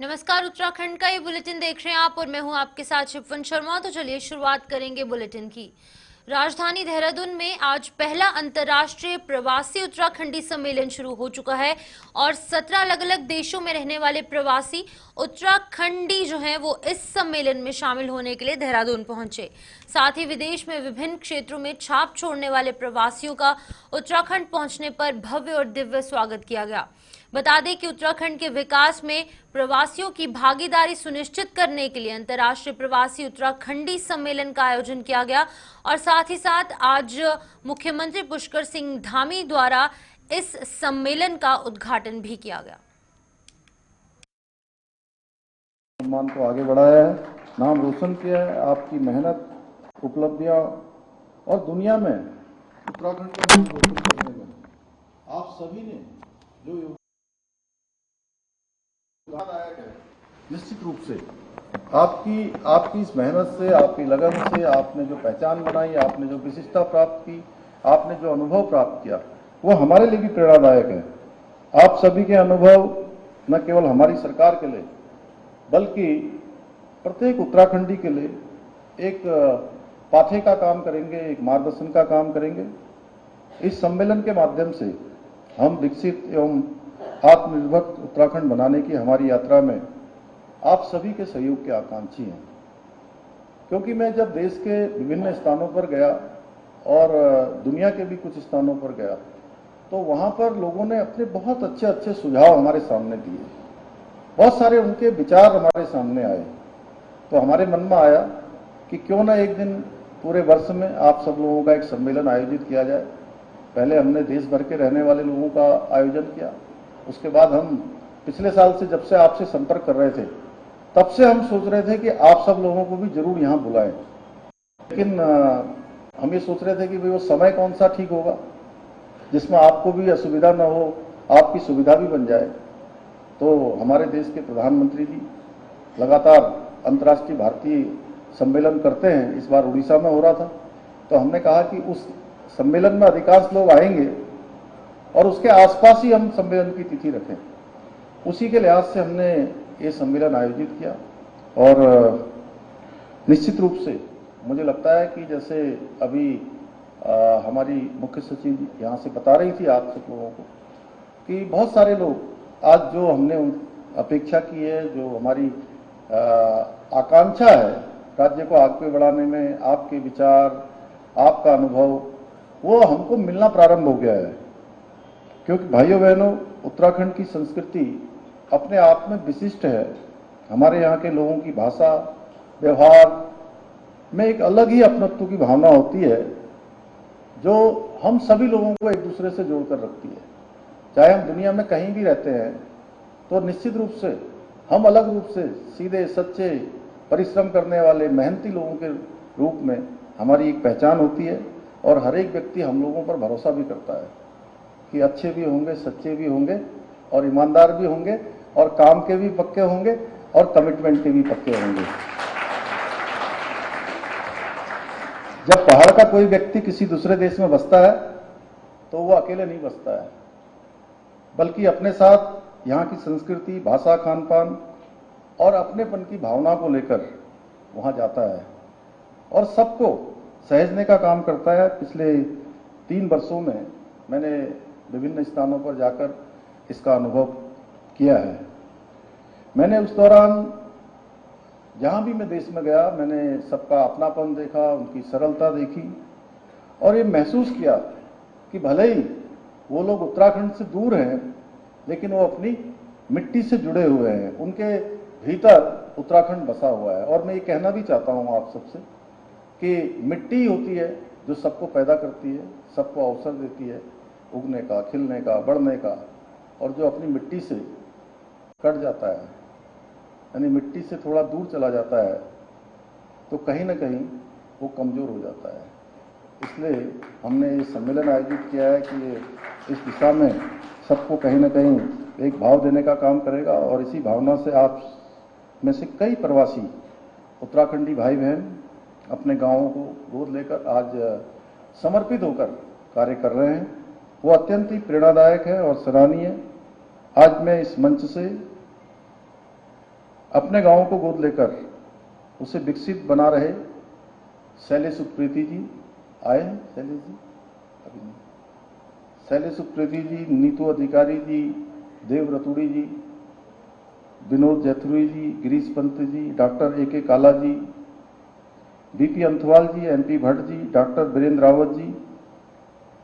नमस्कार, उत्तराखंड का ये बुलेटिन देख रहे हैं आप और मैं हूं आपके साथ शिववन शर्मा। तो चलिए शुरुआत करेंगे बुलेटिन की। राजधानी देहरादून में आज पहला अंतर्राष्ट्रीय प्रवासी उत्तराखंडी सम्मेलन शुरू हो चुका है और 17 अलग अलग देशों में रहने वाले प्रवासी उत्तराखंडी जो हैं वो इस सम्मेलन में शामिल होने के लिए देहरादून पहुंचे। साथ ही विदेश में विभिन्न क्षेत्रों में छाप छोड़ने वाले प्रवासियों का उत्तराखंड पहुंचने पर भव्य और दिव्य स्वागत किया गया। बता दें कि उत्तराखंड के विकास में प्रवासियों की भागीदारी सुनिश्चित करने के लिए अंतर्राष्ट्रीय प्रवासी उत्तराखंडी सम्मेलन का आयोजन किया गया और साथ ही साथ आज मुख्यमंत्री पुष्कर सिंह धामी द्वारा इस सम्मेलन का उद्घाटन भी किया गया। सम्मान को आगे बढ़ाया है, नाम रोशन किया है। आपकी मेहनत, उपलब्धियां और दुनिया में उत्तराखंड का नाम रोशन करने में आप सभी ने जो आया है, निश्चित रूप से आपकी इस मेहनत से, आपकी लगन से आपने जो पहचान बनाई, आपने जो विशिष्टता प्राप्त की, आपने जो अनुभव प्राप्त किया, वो हमारे लिए भी प्रेरणादायक है। आप सभी के अनुभव न केवल हमारी सरकार के लिए बल्कि प्रत्येक उत्तराखंडी के लिए एक पाठे का काम करेंगे, एक मार्गदर्शन का काम करेंगे। इस सम्मेलन के माध्यम से हम विकसित एवं आत्मनिर्भर उत्तराखंड बनाने की हमारी यात्रा में आप सभी के सहयोग के आकांक्षी हैं। क्योंकि मैं जब देश के विभिन्न स्थानों पर गया और दुनिया के भी कुछ स्थानों पर गया तो वहां पर लोगों ने अपने बहुत अच्छे अच्छे सुझाव हमारे सामने दिए, बहुत सारे उनके विचार हमारे सामने आए। तो हमारे मन में आया कि क्यों ना एक दिन पूरे वर्ष में आप सब लोगों का एक सम्मेलन आयोजित किया जाए। पहले हमने देश भर के रहने वाले लोगों का आयोजन किया, उसके बाद हम पिछले साल से जब से आपसे संपर्क कर रहे थे तब से हम सोच रहे थे कि आप सब लोगों को भी जरूर यहाँ बुलाएं। लेकिन हम ये सोच रहे थे कि भाई वो समय कौन सा ठीक होगा जिसमें आपको भी असुविधा न हो, आपकी सुविधा भी बन जाए। तो हमारे देश के प्रधानमंत्री जी लगातार अंतर्राष्ट्रीय भारतीय सम्मेलन करते हैं। इस बार उड़ीसा में हो रहा था, तो हमने कहा कि उस सम्मेलन में अधिकांश लोग आएंगे और उसके आसपास ही हम सम्मेलन की तिथि रखें। उसी के लिहाज से हमने ये सम्मेलन आयोजित किया और निश्चित रूप से मुझे लगता है कि जैसे अभी हमारी मुख्य सचिव यहाँ से बता रही थी आप सब लोगों को कि बहुत सारे लोग आज जो हमने अपेक्षा की है, जो हमारी आकांक्षा है राज्य को आगे बढ़ाने में, आपके विचार, आपका अनुभव, वो हमको मिलना प्रारंभ हो गया है। क्योंकि भाइयों बहनों, उत्तराखंड की संस्कृति अपने आप में विशिष्ट है। हमारे यहाँ के लोगों की भाषा, व्यवहार में एक अलग ही अपनत्व की भावना होती है जो हम सभी लोगों को एक दूसरे से जोड़कर रखती है। चाहे हम दुनिया में कहीं भी रहते हैं तो निश्चित रूप से हम अलग रूप से सीधे, सच्चे, परिश्रम करने वाले, मेहनती लोगों के रूप में हमारी एक पहचान होती है और हर एक व्यक्ति हम लोगों पर भरोसा भी करता है कि अच्छे भी होंगे, सच्चे भी होंगे और ईमानदार भी होंगे और काम के भी पक्के होंगे और कमिटमेंट के भी पक्के होंगे। जब पहाड़ का कोई व्यक्ति किसी दूसरे देश में बसता है तो वो अकेले नहीं बसता है, बल्कि अपने साथ यहाँ की संस्कृति, भाषा, खान पान और अपनेपन की भावना को लेकर वहाँ जाता है और सबको सहेजने का काम करता है। पिछले 3 वर्षों में मैंने विभिन्न स्थानों पर जाकर इसका अनुभव किया है। मैंने उस दौरान जहाँ भी मैं देश में गया, मैंने सबका अपनापन देखा, उनकी सरलता देखी और ये महसूस किया कि भले ही वो लोग उत्तराखंड से दूर हैं लेकिन वो अपनी मिट्टी से जुड़े हुए हैं, उनके भीतर उत्तराखंड बसा हुआ है। और मैं ये कहना भी चाहता हूँ आप सबसे कि मिट्टी होती है जो सबको पैदा करती है, सबको अवसर देती है उगने का, खिलने का, बढ़ने का, और जो अपनी मिट्टी से कट जाता है, यानी मिट्टी से थोड़ा दूर चला जाता है, तो कहीं ना कहीं वो कमज़ोर हो जाता है। इसलिए हमने ये सम्मेलन आयोजित किया है कि इस दिशा में सबको कहीं ना कहीं एक भाव देने का काम करेगा और इसी भावना से आप में से कई प्रवासी उत्तराखंडी भाई बहन अपने गाँवों को गोद लेकर आज समर्पित होकर कार्य कर रहे हैं। वो अत्यंत ही प्रेरणादायक है और सराहनीय। आज मैं इस मंच से अपने गांव को गोद लेकर उसे विकसित बना रहे शैलेश उप्रेती जी आए हैं। शैलेश जी अभी नहीं। शैलेश उप्रेती जी, नीतू अधिकारी जी, देव रतुड़ी जी, विनोद जैथुरी जी, गिरीश पंत जी, डॉक्टर ए.के. काला जी, बीपी अंथवाल जी, एमपी भट्ट जी, डॉक्टर वीरेंद्र रावत जी,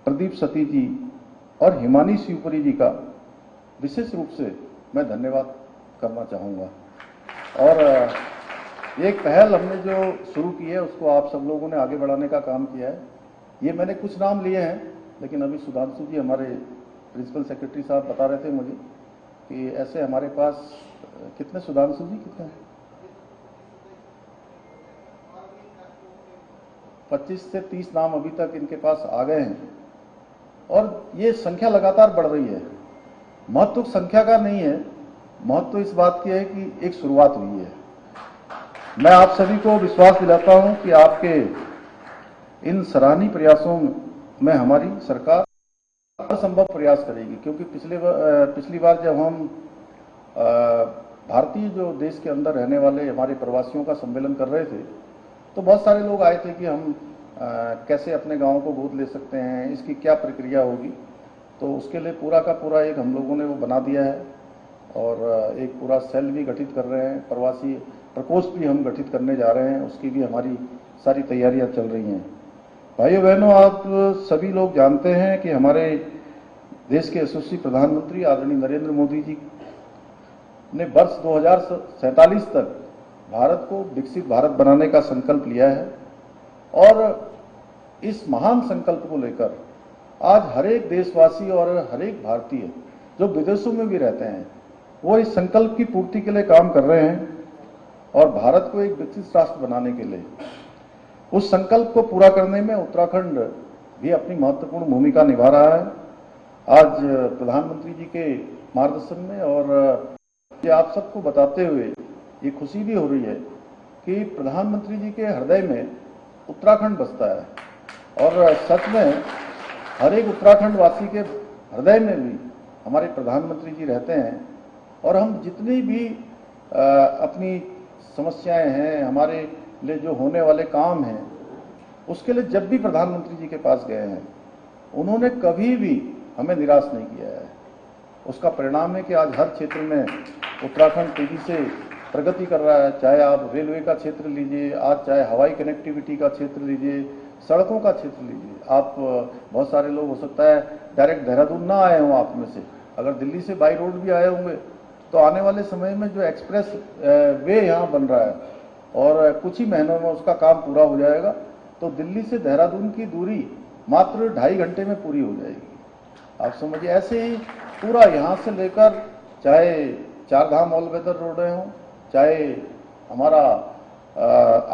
प्रदीप सती जी और हिमानी शिवपुरी जी का विशेष रूप से मैं धन्यवाद करना चाहूँगा। और एक पहल हमने जो शुरू की है उसको आप सब लोगों ने आगे बढ़ाने का काम किया है। ये मैंने कुछ नाम लिए हैं, लेकिन अभी सुधांशु जी हमारे प्रिंसिपल सेक्रेटरी साहब बता रहे थे मुझे कि ऐसे हमारे पास कितने, सुधांशु जी कितने, 25 से 30 नाम अभी तक इनके पास आ गए हैं और ये संख्या लगातार बढ़ रही है। महत्व संख्या का नहीं है, महत्व इस बात की है कि एक शुरुआत हुई है। मैं आप सभी को विश्वास दिलाता हूं कि आपके इन सराहनीय प्रयासों में हमारी सरकार हर संभव प्रयास करेगी, क्योंकि पिछली बार जब हम भारतीय जो देश के अंदर रहने वाले हमारे प्रवासियों का सम्मेलन कर रहे थे तो बहुत सारे लोग आए थे कि हम कैसे अपने गाँव को गोद ले सकते हैं, इसकी क्या प्रक्रिया होगी। तो उसके लिए पूरा का पूरा एक हम लोगों ने वो बना दिया है और एक पूरा सेल भी गठित कर रहे हैं, प्रवासी प्रकोष्ठ भी हम गठित करने जा रहे हैं, उसकी भी हमारी सारी तैयारियां चल रही हैं। भाइयों बहनों, आप सभी लोग जानते हैं कि हमारे देश के यशस्वी प्रधानमंत्री आदरणीय नरेंद्र मोदी जी ने वर्ष 2047 तक भारत को विकसित भारत बनाने का संकल्प लिया है और इस महान संकल्प को लेकर आज हर एक देशवासी और हर एक भारतीय जो विदेशों में भी रहते हैं वो इस संकल्प की पूर्ति के लिए काम कर रहे हैं और भारत को एक विकसित राष्ट्र बनाने के लिए उस संकल्प को पूरा करने में उत्तराखंड भी अपनी महत्वपूर्ण भूमिका निभा रहा है। आज प्रधानमंत्री जी के मार्गदर्शन में और ये आप सबको बताते हुए ये खुशी भी हो रही है कि प्रधानमंत्री जी के हृदय में उत्तराखंड बसता है और सच में हर एक उत्तराखंड वासी के हृदय में भी हमारे प्रधानमंत्री जी रहते हैं और हम जितनी भी अपनी समस्याएं हैं, हमारे लिए जो होने वाले काम हैं, उसके लिए जब भी प्रधानमंत्री जी के पास गए हैं उन्होंने कभी भी हमें निराश नहीं किया है। उसका परिणाम है कि आज हर क्षेत्र में उत्तराखंड तेजी से प्रगति कर रहा है। चाहे आप रेलवे का क्षेत्र लीजिए, आज चाहे हवाई कनेक्टिविटी का क्षेत्र लीजिए, सड़कों का क्षेत्र लीजिए। आप बहुत सारे लोग हो सकता है डायरेक्ट देहरादून ना आए हों आप में से, अगर दिल्ली से बाई रोड भी आए होंगे तो आने वाले समय में जो एक्सप्रेस वे यहाँ बन रहा है और कुछ ही महीनों में उसका काम पूरा हो जाएगा तो दिल्ली से देहरादून की दूरी मात्र 2.5 घंटे में पूरी हो जाएगी। आप समझिए, ऐसे ही पूरा यहाँ से लेकर चाहे चार धाम ऑल वेदर रोडें हों, चाहे हमारा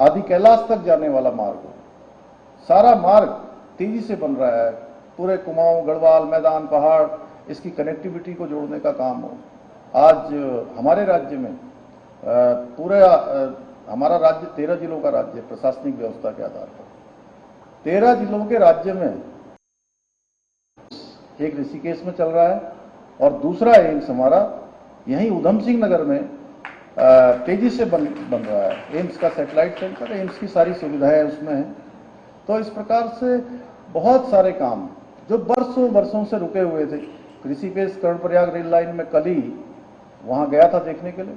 आदि कैलाश तक जाने वाला मार्ग हो, सारा मार्ग तेजी से बन रहा है। पूरे कुमाऊं, गढ़वाल, मैदान, पहाड़, इसकी कनेक्टिविटी को जोड़ने का काम हो। आज हमारे राज्य में हमारा राज्य 13 जिलों का राज्य है प्रशासनिक व्यवस्था के आधार पर। 13 जिलों के राज्य में एक ऋषिकेश में चल रहा है और दूसरा एम्स हमारा यहीं उधम सिंह नगर में तेजी से बन रहा है। एम्स का सैटेलाइट सेंटर, एम्स की सारी सुविधाएं उसमें हैं। तो इस प्रकार से बहुत सारे काम जो वर्षों से रुके हुए थे। ऋषिकेश कर्णप्रयाग रेल लाइन में कल ही वहां गया था देखने के लिए,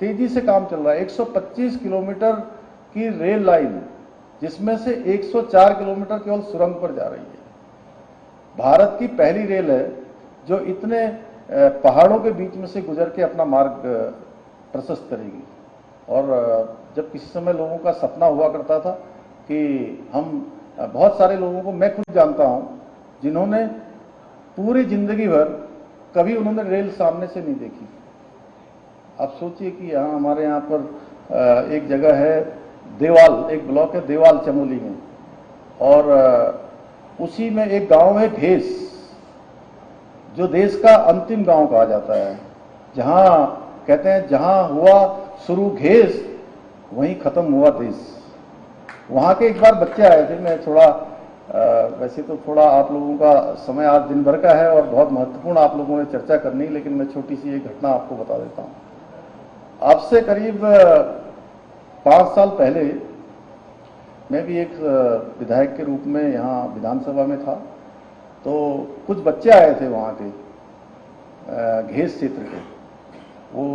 तेजी से काम चल रहा है। 125 किलोमीटर की रेल लाइन, जिसमें से 104 किलोमीटर केवल सुरंग पर जा रही है। भारत की पहली रेल है जो इतने पहाड़ों के बीच में से गुजर के अपना मार्ग प्रशस्त करेगी। और जब किसी समय लोगों का सपना हुआ करता था कि हम, बहुत सारे लोगों को मैं खुद जानता हूं जिन्होंने पूरी जिंदगी भर कभी उन्होंने रेल सामने से नहीं देखी। आप सोचिए कि यहाँ हमारे यहाँ पर एक जगह है देवाल, एक ब्लॉक है देवाल चमोली में, और उसी में एक गांव है घेस, जो देश का अंतिम गांव कहा जाता है। जहां कहते हैं जहां हुआ शुरू घेस वहीं खत्म हुआ देश। वहां के एक बार बच्चे आए थे, मैं थोड़ा वैसे तो थोड़ा आप लोगों का समय आज दिन भर का है और बहुत महत्वपूर्ण आप लोगों ने चर्चा करनी, लेकिन मैं छोटी सी एक घटना आपको बता देता हूं। आज से करीब 5 साल पहले मैं भी एक विधायक के रूप में यहाँ विधानसभा में था, तो कुछ बच्चे आए थे वहाँ के घेस क्षेत्र के, वो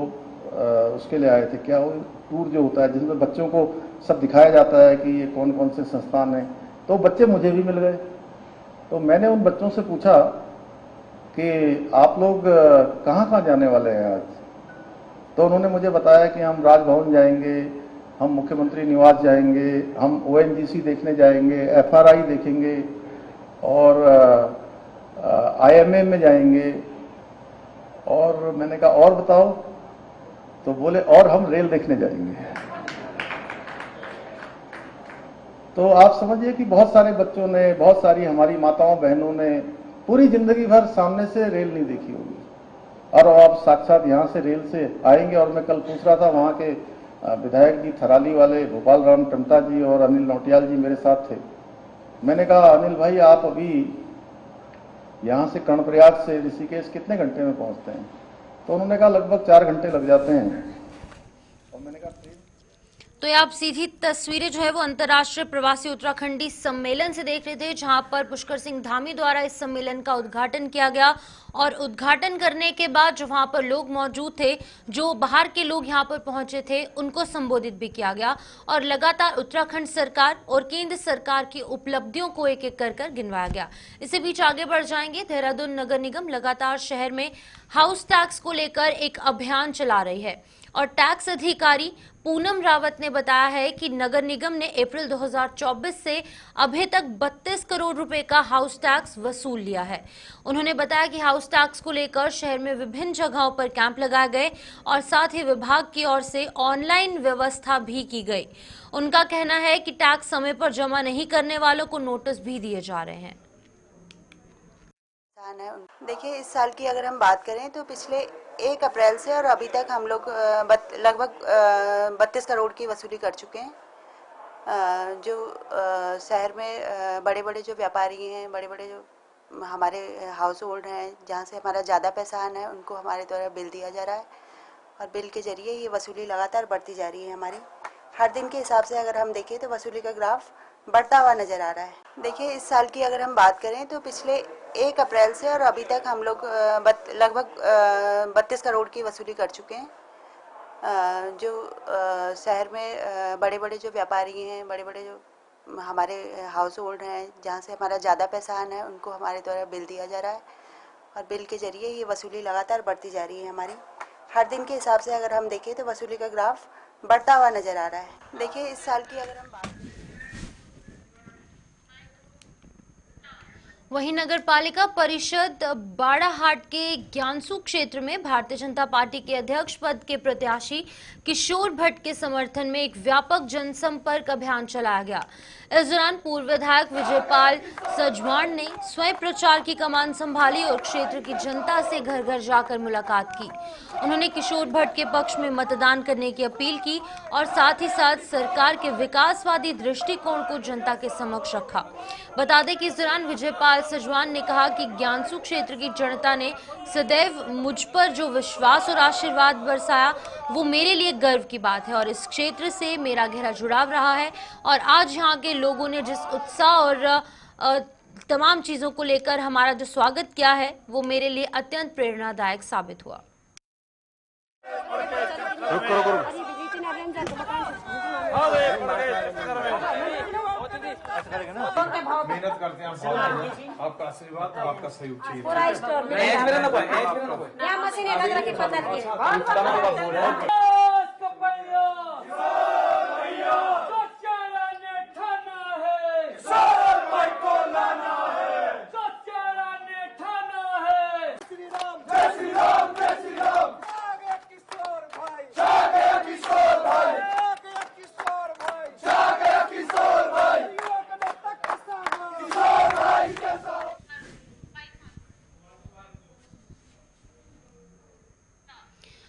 उसके लिए आए थे, क्या वो टूर जो होता है जिसमें बच्चों को सब दिखाया जाता है कि ये कौन कौन से संस्थान हैं, तो बच्चे मुझे भी मिल गए। तो मैंने उन बच्चों से पूछा कि आप लोग कहाँ कहाँ जाने वाले हैं आज? तो उन्होंने मुझे बताया कि हम राजभवन जाएंगे, हम मुख्यमंत्री निवास जाएंगे, हम ONGC देखने जाएंगे, FRI देखेंगे और IMA में जाएंगे। और मैंने कहा और बताओ? तो बोले और हम रेल देखने जाएंगे। तो आप समझिए कि बहुत सारे बच्चों ने, बहुत सारी हमारी माताओं बहनों ने पूरी जिंदगी भर सामने से रेल नहीं देखी होगी, और आप साक्षात यहाँ से रेल से आएंगे। और मैं कल पूछ रहा था, वहाँ के विधायक जी थराली वाले गोपाल राम टमटा जी और अनिल नौटियाल जी मेरे साथ थे। मैंने कहा अनिल भाई, आप अभी यहाँ से कर्णप्रयाग से ऋषिकेश कितने घंटे में पहुँचते हैं? तो उन्होंने कहा लगभग 4 घंटे लग जाते हैं। और मैंने कहा तो ये आप सीधी तस्वीरें जो है वो अंतर्राष्ट्रीय प्रवासी उत्तराखंडी सम्मेलन से देख रहे थे, जहां पर पुष्कर सिंह धामी द्वारा इस सम्मेलन का उद्घाटन किया गया। और उद्घाटन करने के बाद जो वहां पर लोग मौजूद थे, जो बाहर के लोग यहां पर पहुंचे थे, उनको संबोधित भी किया गया और लगातार उत्तराखंड सरकार और केंद्र सरकार की उपलब्धियों को एक एक कर गिनवाया गया। इसी बीच आगे बढ़ जाएंगे। देहरादून नगर निगम लगातार शहर में हाउस टैक्स को लेकर एक अभियान चला रही है और टैक्स अधिकारी पूनम रावत ने बताया है कि नगर निगम ने अप्रैल 2024 से अभी तक 32 करोड़ रुपए का हाउस टैक्स वसूल लिया है। उन्होंने बताया कि हाउस टैक्स को लेकर शहर में विभिन्न जगहों पर कैंप लगाए गए और साथ ही विभाग की ओर से ऑनलाइन व्यवस्था भी की गई। उनका कहना है कि टैक्स समय पर जमा नहीं करने वालों को नोटिस भी दिए जा रहे हैं। देखिए, इस साल की अगर हम बात करें तो पिछले 1 अप्रैल से और अभी तक हम लोग लगभग 32 करोड़ की वसूली कर चुके हैं। जो शहर में बड़े बड़े जो व्यापारी हैं, बड़े बड़े जो हमारे हाउस होल्ड हैं, जहाँ से हमारा ज़्यादा पैसा आना है, उनको हमारे द्वारा बिल दिया जा रहा है और बिल के ज़रिए ये वसूली लगातार बढ़ती जा रही है। हमारी हर दिन के हिसाब से अगर हम देखें तो वसूली का ग्राफ बढ़ता हुआ नज़र आ रहा है। देखिए, इस साल की अगर हम बात करें तो पिछले 1 अप्रैल से और अभी तक हम लोग लगभग 32 करोड़ की वसूली कर चुके हैं। जो शहर में बड़े बड़े जो व्यापारी हैं, बड़े बड़े जो हमारे हाउस होल्ड हैं, जहाँ से हमारा ज़्यादा पैसा आना है, उनको हमारे द्वारा बिल दिया जा रहा है और बिल के ज़रिए ये वसूली लगातार बढ़ती जा रही है। हमारी हर दिन के हिसाब से अगर हम देखें तो वसूली का ग्राफ बढ़ता हुआ नज़र आ रहा है। देखिए, इस साल की अगर हम बात वहीं नगर पालिका परिषद बाड़ाहाट के ज्ञानसू क्षेत्र में भारतीय जनता पार्टी के अध्यक्ष पद के प्रत्याशी किशोर भट्ट के समर्थन में एक व्यापक जनसंपर्क अभियान चलाया गया। इस दौरान पूर्व विधायक विजयपाल सजवाण ने स्वयं प्रचार की कमान संभाली और क्षेत्र की जनता से घर घर जाकर मुलाकात की। उन्होंने किशोर भट्ट के पक्ष में मतदान करने की अपील की और साथ ही साथ सरकार के विकासवादी दृष्टिकोण को जनता के समक्ष रखा। बता दें कि इस दौरान विजयपाल सजवान ने कहा कि ज्ञानसू क्षेत्र की जनता ने सदैव मुझ पर जो विश्वास और आशीर्वाद बरसाया, वो मेरे लिए गर्व की बात है और इस क्षेत्र से मेरा गहरा जुड़ाव रहा है। और आज यहाँ के लोगों ने जिस उत्साह और तमाम चीजों को लेकर हमारा जो स्वागत किया है, वो मेरे लिए अत्यंत प्रेरणादायक साबित हुआ। मेहनत करते हैं, आपका आशीर्वाद, आपका सहयोग चाहिए।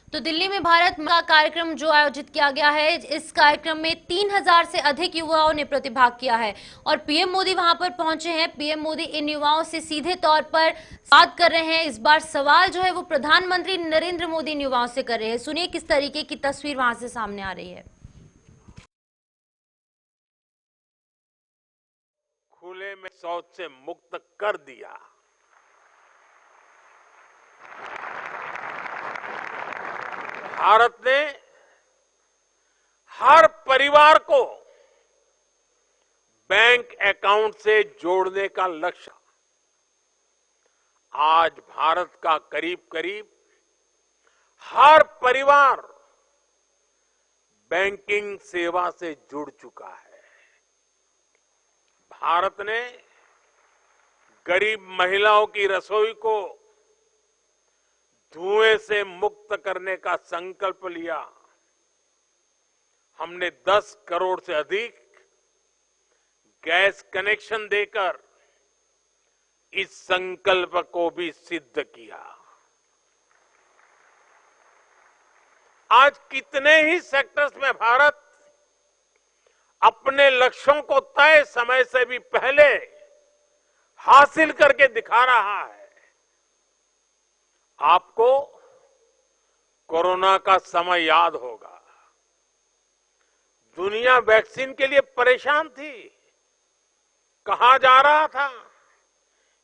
तो दिल्ली में में भारत का कार्यक्रम जो आयोजित किया गया है, इस कार्यक्रम में 3000 से अधिक युवाओं ने प्रतिभाग किया है और पीएम मोदी वहां पर पहुंचे हैं। पीएम मोदी इन युवाओं से सीधे तौर पर बात कर रहे हैं। इस बार सवाल जो है वो प्रधानमंत्री नरेंद्र मोदी इन युवाओं से कर रहे हैं। सुनिए किस तरीके की तस्वीर वहां से सामने आ रही है। खुले में शौच से मुक्त कर दिया। भारत ने हर परिवार को बैंक अकाउंट से जोड़ने का लक्ष्य। आज भारत का करीब करीब हर परिवार बैंकिंग सेवा से जुड़ चुका है। भारत ने गरीब महिलाओं की रसोई को धुएं से मुक्त करने का संकल्प लिया। हमने 10 करोड़ से अधिक गैस कनेक्शन देकर इस संकल्प को भी सिद्ध किया। आज कितने ही सेक्टर्स में भारत अपने लक्ष्यों को तय समय से भी पहले हासिल करके दिखा रहा है। आपको कोरोना का समय याद होगा। दुनिया वैक्सीन के लिए परेशान थी। कहा जा रहा था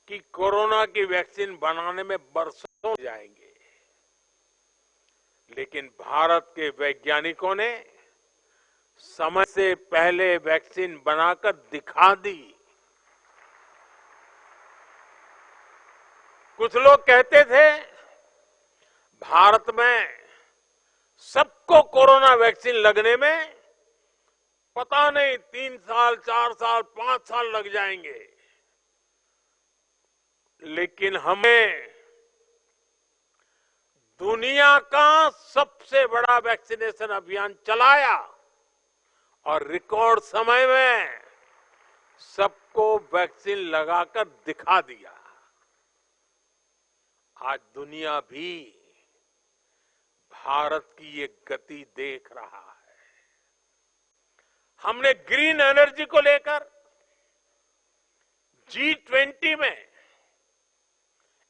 कि कोरोना की वैक्सीन बनाने में बरसों जाएंगे, लेकिन भारत के वैज्ञानिकों ने समय से पहले वैक्सीन बनाकर दिखा दी। कुछ लोग कहते थे भारत में सबको कोरोना वैक्सीन लगने में पता नहीं 3 साल, 4 साल, 5 साल लग जाएंगे, लेकिन हमें दुनिया का सबसे बड़ा वैक्सीनेशन अभियान चलाया और रिकॉर्ड समय में सबको वैक्सीन लगाकर दिखा दिया। आज दुनिया भी भारत की ये गति देख रहा है। हमने ग्रीन एनर्जी को लेकर G20 में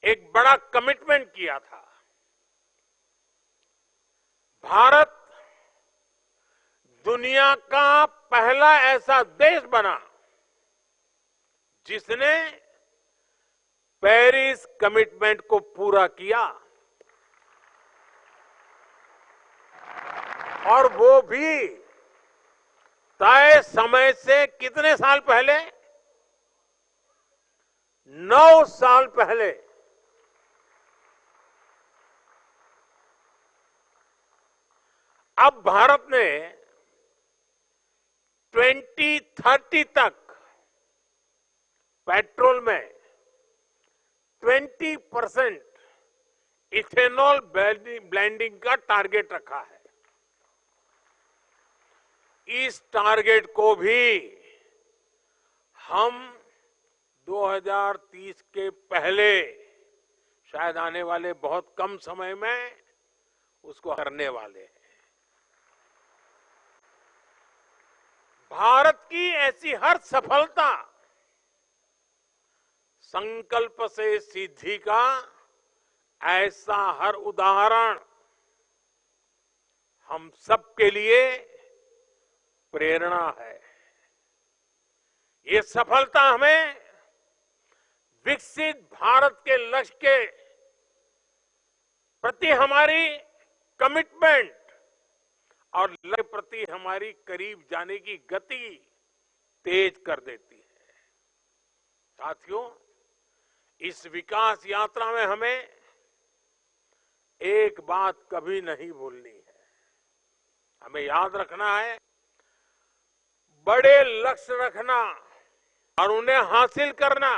एक बड़ा कमिटमेंट किया था। भारत दुनिया का पहला ऐसा देश बना जिसने पेरिस कमिटमेंट को पूरा किया, और वो भी तय समय से कितने साल पहले? 9 साल पहले। अब भारत ने 2030 तक पेट्रोल में 20% इथेनॉल ब्लेंडिंग का टारगेट रखा है। इस टारगेट को भी हम 2030 के पहले, शायद आने वाले बहुत कम समय में, उसको करने वाले हैं। भारत की ऐसी हर सफलता संकल्प से सिद्धि का ऐसा हर उदाहरण हम सबके लिए प्रेरणा है। ये सफलता हमें विकसित भारत के लक्ष्य के प्रति हमारी कमिटमेंट और लक्ष्य प्रति हमारी करीब जाने की गति तेज कर देती है। साथियों, इस विकास यात्रा में हमें एक बात कभी नहीं भूलनी है। हमें याद रखना है, बड़े लक्ष्य रखना और उन्हें हासिल करना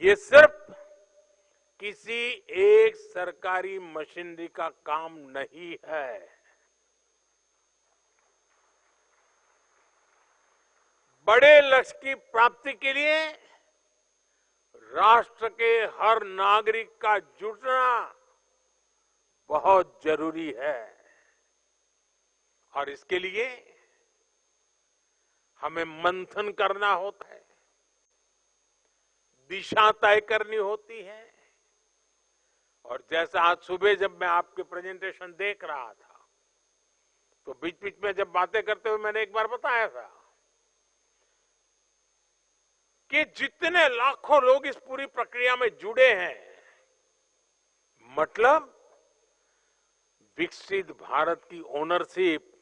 ये सिर्फ किसी एक सरकारी मशीनरी का काम नहीं है। बड़े लक्ष्य की प्राप्ति के लिए राष्ट्र के हर नागरिक का जुटना बहुत जरूरी है और इसके लिए हमें मंथन करना होता है, दिशा तय करनी होती है। और जैसा आज सुबह जब मैं आपके प्रेजेंटेशन देख रहा था तो बीच बीच में जब बातें करते हुए मैंने एक बार बताया था कि जितने लाखों लोग इस पूरी प्रक्रिया में जुड़े हैं, मतलब विकसित भारत की ओनरशिप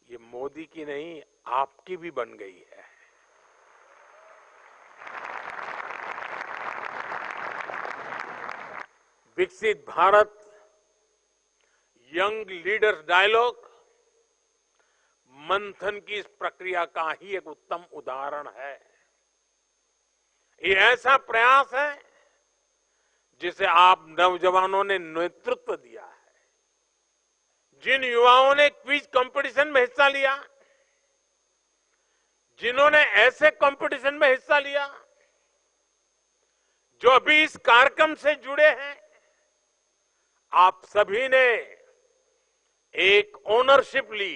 ये मोदी की नहीं, आपकी भी बन गई है। विकसित भारत यंग लीडर्स डायलॉग मंथन की इस प्रक्रिया का ही एक उत्तम उदाहरण है। ये ऐसा प्रयास है जिसे आप नौजवानों ने नेतृत्व दिया है। जिन युवाओं ने क्विज कंपटीशन में हिस्सा लिया, जिन्होंने ऐसे कंपटीशन में हिस्सा लिया, जो अभी इस कार्यक्रम से जुड़े हैं, आप सभी ने एक ओनरशिप ली,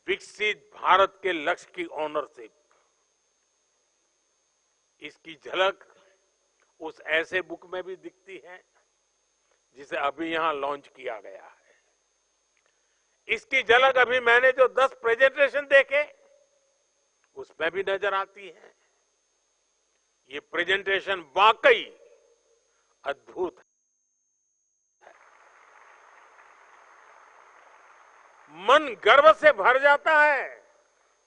विकसित भारत के लक्ष्य की ओनरशिप। इसकी झलक उस ऐसे बुक में भी दिखती है जिसे अभी यहां लॉन्च किया गया है। इसकी झलक अभी मैंने जो 10 प्रेजेंटेशन देखे उसमें भी नजर आती है। ये प्रेजेंटेशन वाकई अद्भुत है। मन गर्व से भर जाता है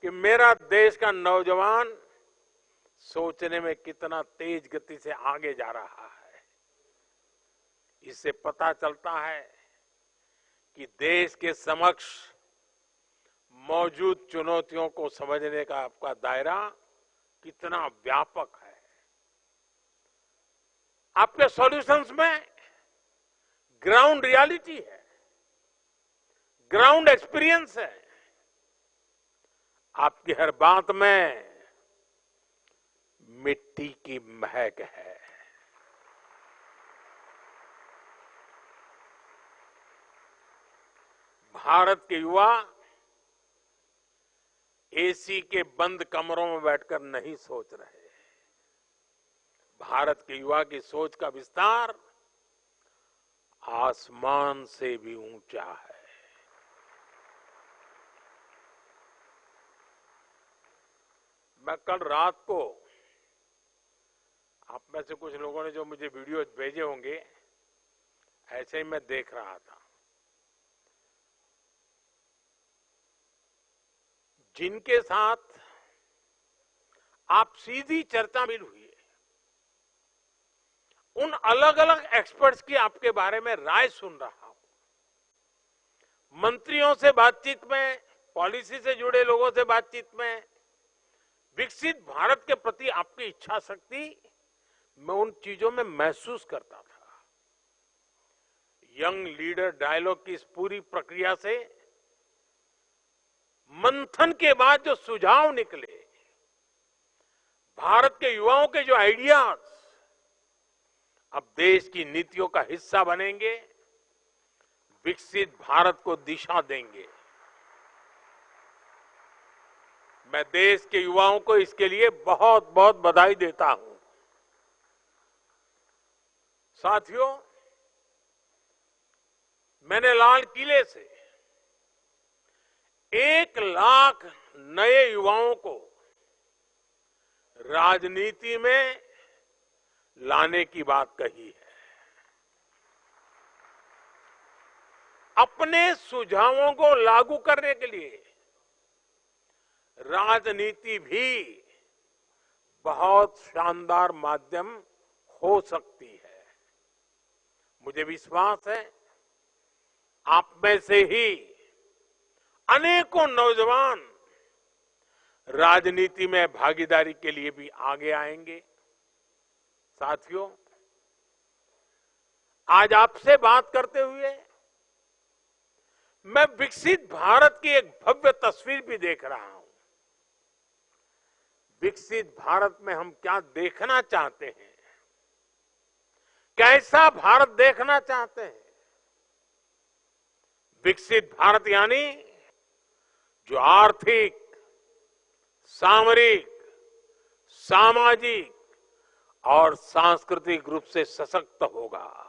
कि मेरा देश का नौजवान सोचने में कितना तेज गति से आगे जा रहा है। इससे पता चलता है कि देश के समक्ष मौजूद चुनौतियों को समझने का आपका दायरा कितना व्यापक है। आपके सॉल्यूशंस में ग्राउंड रियलिटी है, ग्राउंड एक्सपीरियंस है, आपकी हर बात में मिट्टी की महक है। भारत के युवा एसी के बंद कमरों में बैठकर नहीं सोच रहे। भारत के युवा की सोच का विस्तार आसमान से भी ऊंचा है। मैं कल रात को, आप में से कुछ लोगों ने जो मुझे वीडियो भेजे होंगे, ऐसे ही मैं देख रहा था। जिनके साथ आप सीधी चर्चा में हुई, उन अलग अलग एक्सपर्ट्स की आपके बारे में राय सुन रहा हूं। मंत्रियों से बातचीत में, पॉलिसी से जुड़े लोगों से बातचीत में, विकसित भारत के प्रति आपकी इच्छा शक्ति मैं उन चीजों में महसूस करता था। यंग लीडर डायलॉग की इस पूरी प्रक्रिया से मंथन के बाद जो सुझाव निकले, भारत के युवाओं के जो आइडियाज अब देश की नीतियों का हिस्सा बनेंगे, विकसित भारत को दिशा देंगे। मैं देश के युवाओं को इसके लिए बहुत बहुत बधाई देता हूं। साथियों, मैंने लाल किले से 1 लाख नए युवाओं को राजनीति में लाने की बात कही है। अपने सुझावों को लागू करने के लिए राजनीति भी बहुत शानदार माध्यम हो सकती है। मुझे विश्वास है आप में से ही अनेकों नौजवान राजनीति में भागीदारी के लिए भी आगे आएंगे। साथियों, आज आपसे बात करते हुए मैं विकसित भारत की एक भव्य तस्वीर भी देख रहा हूं। विकसित भारत में हम क्या देखना चाहते हैं, कैसा भारत देखना चाहते हैं, विकसित भारत यानी जो आर्थिक, सामरिक, सामाजिक और सांस्कृतिक रूप से सशक्त होगा।